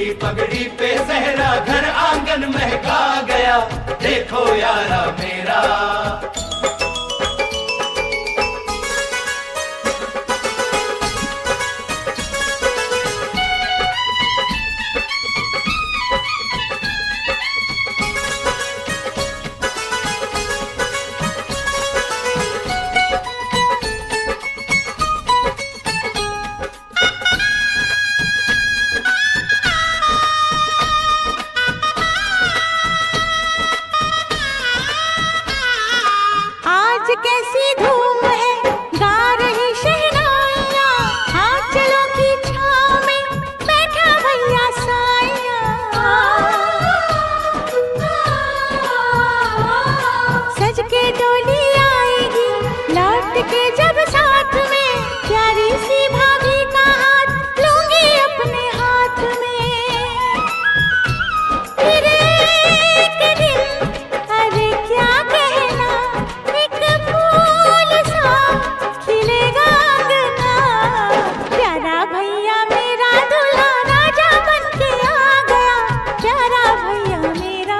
की पगड़ी पे सहरा घर आंगन महका गया, देखो यारा मेरा। कैसी धूम है गा रही शहनाइयाँ, हाथ चलो की छाँव में बैठा भैया साइया। सज के डोली आएगी लौट के जब साथ में, प्यारी सी भाभी का हाथ लूंगी अपने हाथ में। फिर एक दिन अरे क्या कहना, फूल सा खिलेगा अंगना, प्यारा भैया मेरा दूल्हा राजा बन के आ गया, प्यारा भैया मेरा।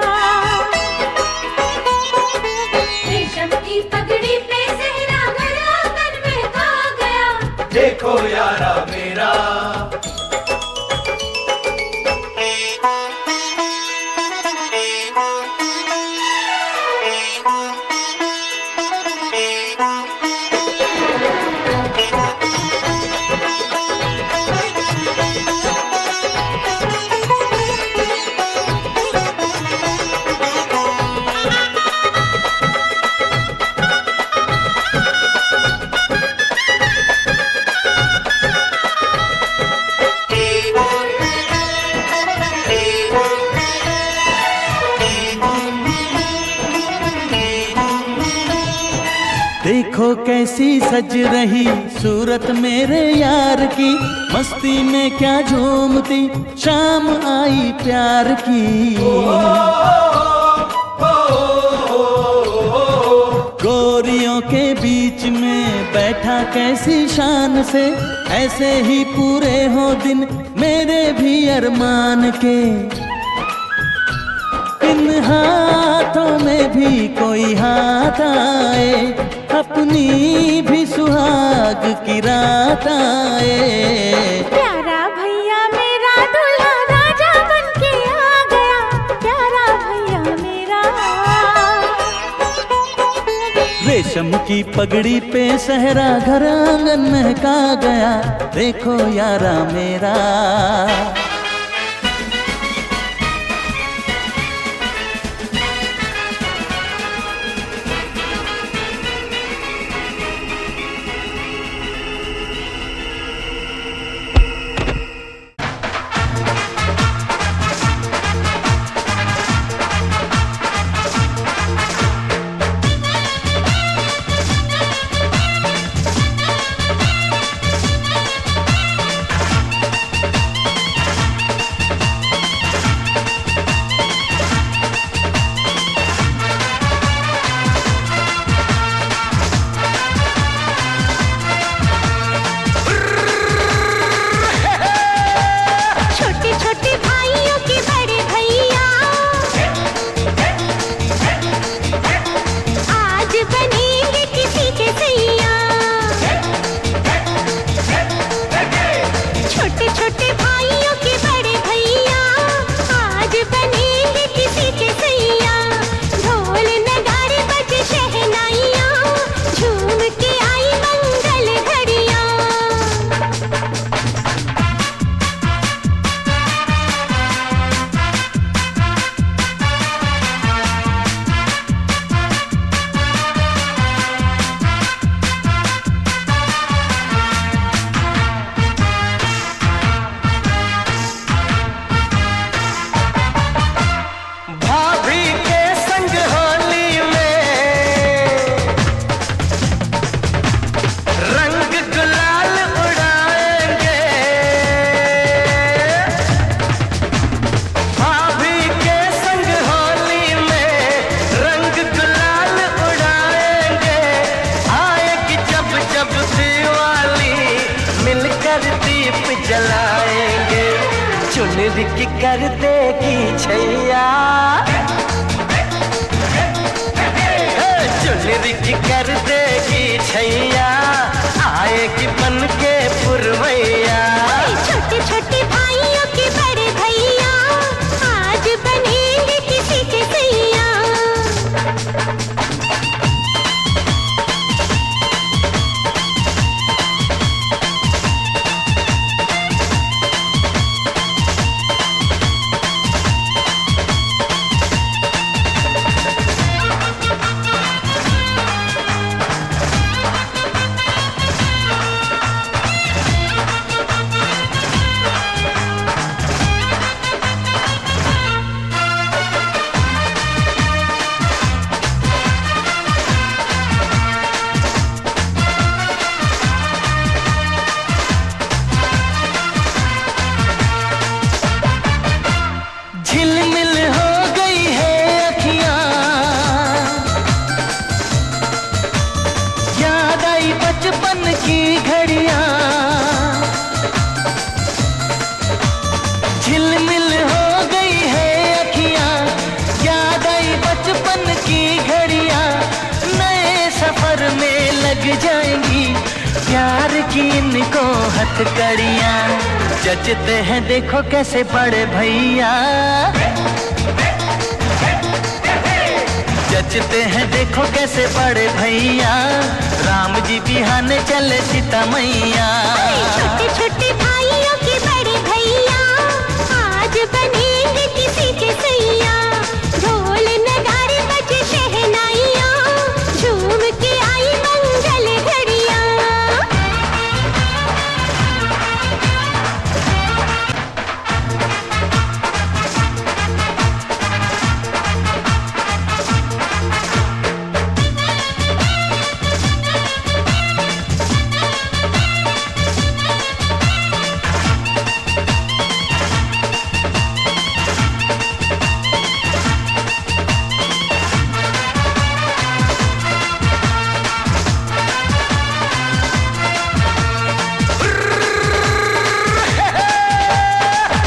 रेशम की पगड़ी पे सहरा घर आंगन में आ गया, देखो यारा मेरा। देखो कैसी सज रही सूरत मेरे यार की, मस्ती में क्या झूमती शाम आई प्यार की। गोरियों के बीच में बैठा कैसी शान से, ऐसे ही पूरे हो दिन मेरे भी अरमान के। इन हाथों में भी कोई हाथ आए, अपनी भी सुहाग की रात आए। प्यारा भैया मेरा दूल्हा राजा बन के आ गया, प्यारा भैया मेरा। रेशम की पगड़ी पे सहरा घर आंगन महका गया, देखो यारा मेरा। चुनरी की कर देगी छैया, चुनरी की कर देगी छैया, आएगी बन के पुरवैया। छोटे छोटे भाइयों के बड़े भैया आज बनेंगे किसी के सैया। झिलमिल हो गई है अखियां, याद आई बचपन की घड़ियां। झिलमिल हो गई है अखियां, याद आई बचपन की घड़ियां। नए सफर में लग जाएंगी प्यार की इनको हथकड़ियां। जचते हैं देखो कैसे बड़े भैया, जचते हैं देखो कैसे बड़े भैया। राम जी बिहाने चले सीता मैया। छोटे छोटे भाइयों के बड़े भैया आज बनेंगे किसी के सैया। ढोल नगाड़े बजे शहनाइयाँ, झूम के आई मंगल घड़ियाँ।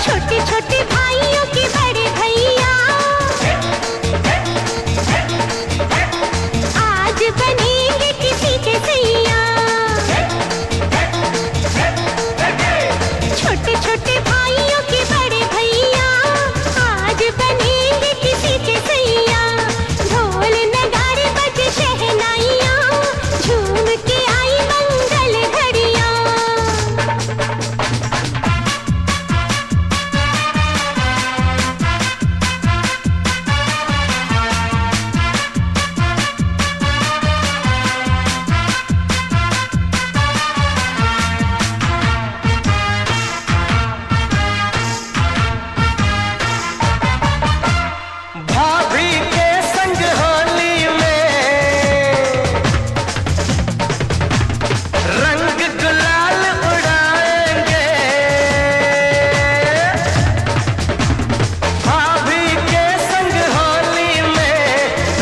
छोटे छोटे भाइयों के बड़े भैया आज बनेंगे किसी के सैया। छोटे छोटे भाइयों के बड़े भैया आज बनेंगे किसी के सैया। ढोल नगाड़े बजे शहनाइयाँ, झूम के आई मंगल घड़ियाँ। भाभी के संग होली में रंग गुलाल उड़ाएंगे। भाभी के संग होली में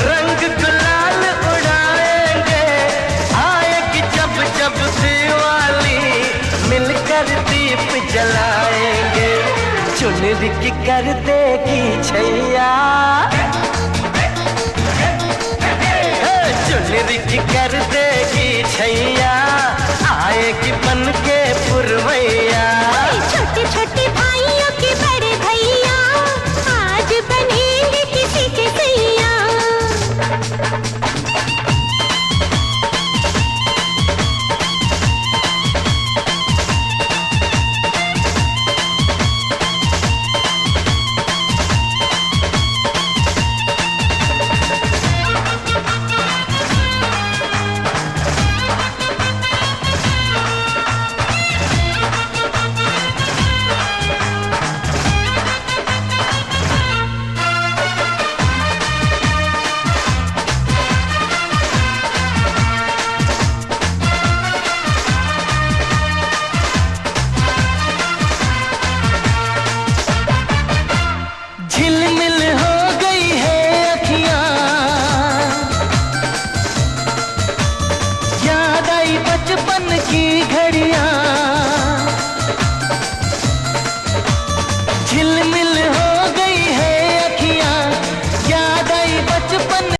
रंग गुलाल उड़ाएंगे। आएगी जब जब दिवाली मिलकर दीप जलाएंगे। चुनरी की कर देगी छैया,